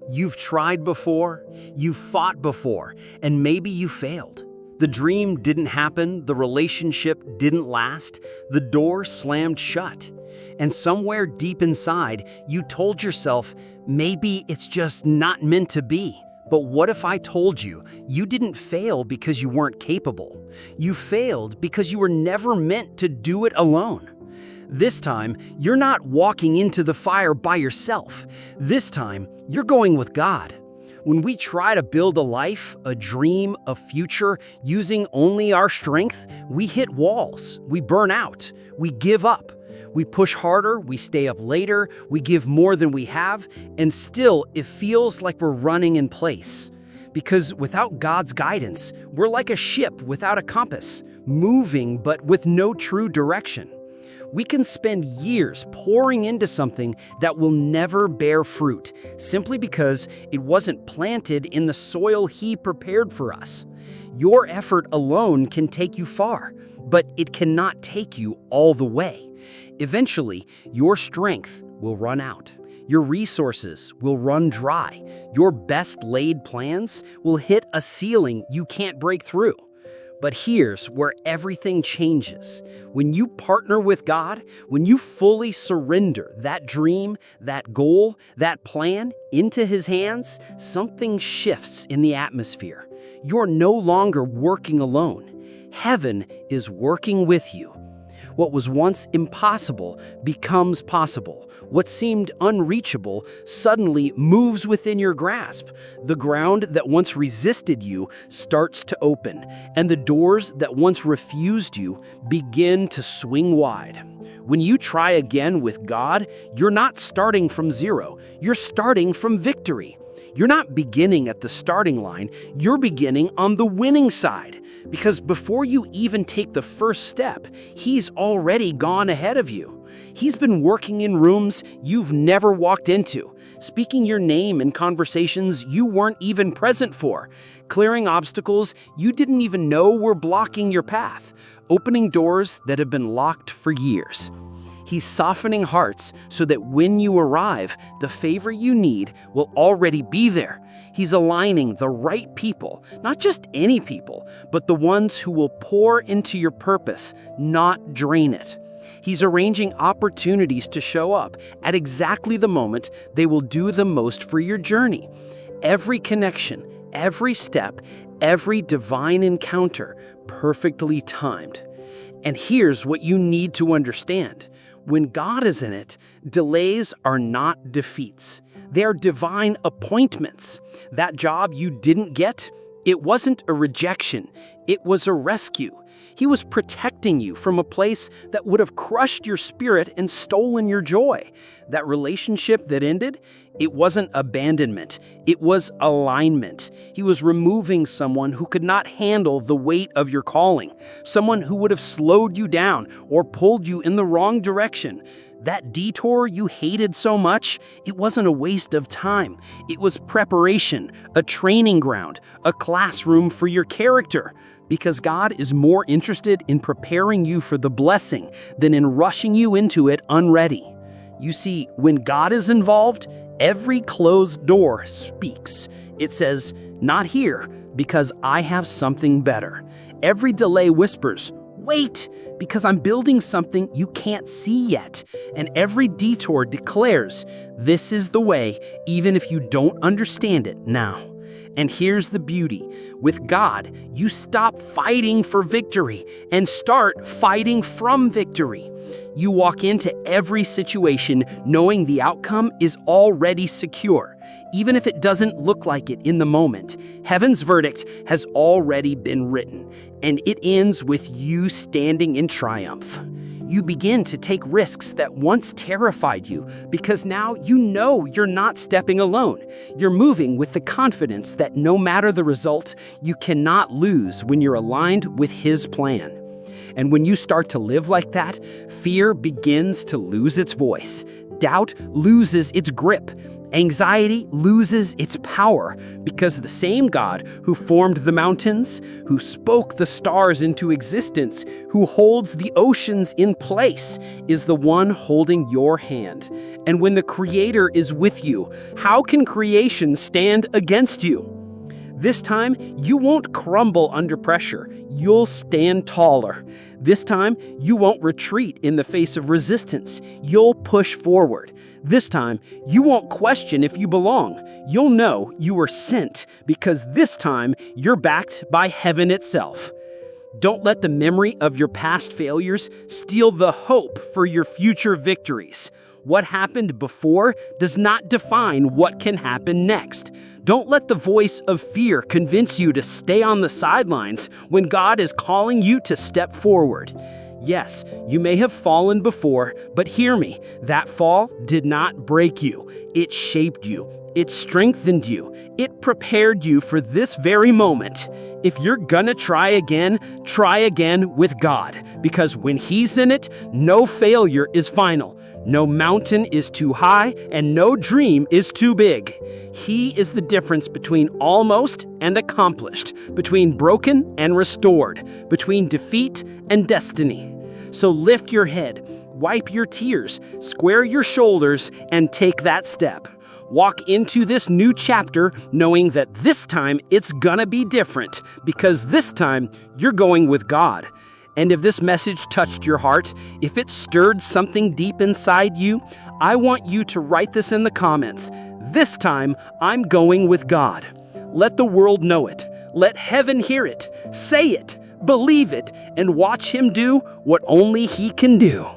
You've tried before, you've fought before, and maybe you failed. The dream didn't happen, the relationship didn't last, the door slammed shut. And somewhere deep inside, you told yourself, maybe it's just not meant to be. But what if I told you, you didn't fail because you weren't capable? You failed because you were never meant to do it alone. This time, you're not walking into the fire by yourself. This time, you're going with God. When we try to build a life, a dream, a future, using only our strength, we hit walls, we burn out, we give up. We push harder, we stay up later, we give more than we have, and still it feels like we're running in place. Because without God's guidance, we're like a ship without a compass, moving but with no true direction. We can spend years pouring into something that will never bear fruit, simply because it wasn't planted in the soil He prepared for us. Your effort alone can take you far, but it cannot take you all the way. Eventually, your strength will run out. Your resources will run dry. Your best laid plans will hit a ceiling you can't break through. But here's where everything changes. When you partner with God, when you fully surrender that dream, that goal, that plan into His hands, something shifts in the atmosphere. You're no longer working alone. Heaven is working with you. What was once impossible becomes possible. What seemed unreachable suddenly moves within your grasp. The ground that once resisted you starts to open, and the doors that once refused you begin to swing wide. When you try again with God, you're not starting from zero. You're starting from victory. You're not beginning at the starting line, you're beginning on the winning side. Because before you even take the first step, He's already gone ahead of you. He's been working in rooms you've never walked into, speaking your name in conversations you weren't even present for, clearing obstacles you didn't even know were blocking your path, opening doors that have been locked for years. He's softening hearts so that when you arrive, the favor you need will already be there. He's aligning the right people, not just any people, but the ones who will pour into your purpose, not drain it. He's arranging opportunities to show up at exactly the moment they will do the most for your journey. Every connection, every step, every divine encounter, perfectly timed. And here's what you need to understand. When God is in it, delays are not defeats. They are divine appointments. That job you didn't get, it wasn't a rejection. It was a rescue. He was protecting you from a place that would have crushed your spirit and stolen your joy. That relationship that ended, it wasn't abandonment. It was alignment. He was removing someone who could not handle the weight of your calling, someone who would have slowed you down or pulled you in the wrong direction. That detour you hated so much, it wasn't a waste of time. It was preparation, a training ground, a classroom for your character. Because God is more interested in preparing you for the blessing than in rushing you into it unready. You see, when God is involved, every closed door speaks. It says, "Not here, because I have something better." Every delay whispers, "Wait, because I'm building something you can't see yet." And every detour declares, "This is the way, even if you don't understand it now." And here's the beauty. With God, you stop fighting for victory and start fighting from victory. You walk into every situation knowing the outcome is already secure. Even if it doesn't look like it in the moment, heaven's verdict has already been written, and it ends with you standing in triumph. You begin to take risks that once terrified you because now you know you're not stepping alone. You're moving with the confidence that no matter the result, you cannot lose when you're aligned with His plan. And when you start to live like that, fear begins to lose its voice. Doubt loses its grip. Anxiety loses its power because the same God who formed the mountains, who spoke the stars into existence, who holds the oceans in place, is the one holding your hand. And when the Creator is with you, how can creation stand against you? This time, you won't crumble under pressure. You'll stand taller. This time, you won't retreat in the face of resistance. You'll push forward. This time, you won't question if you belong. You'll know you were sent because this time, you're backed by heaven itself. Don't let the memory of your past failures steal the hope for your future victories. What happened before does not define what can happen next. Don't let the voice of fear convince you to stay on the sidelines when God is calling you to step forward. Yes, you may have fallen before, but hear me, that fall did not break you. It shaped you. It strengthened you. It prepared you for this very moment. If you're gonna try again with God, because when He's in it, no failure is final. No mountain is too high, and no dream is too big. He is the difference between almost and accomplished, between broken and restored, between defeat and destiny. So lift your head, wipe your tears, square your shoulders, and take that step. Walk into this new chapter knowing that this time it's gonna be different, because this time you're going with God. And if this message touched your heart, if it stirred something deep inside you, I want you to write this in the comments. This time, I'm going with God. Let the world know it. Let heaven hear it. Say it, believe it, and watch Him do what only He can do.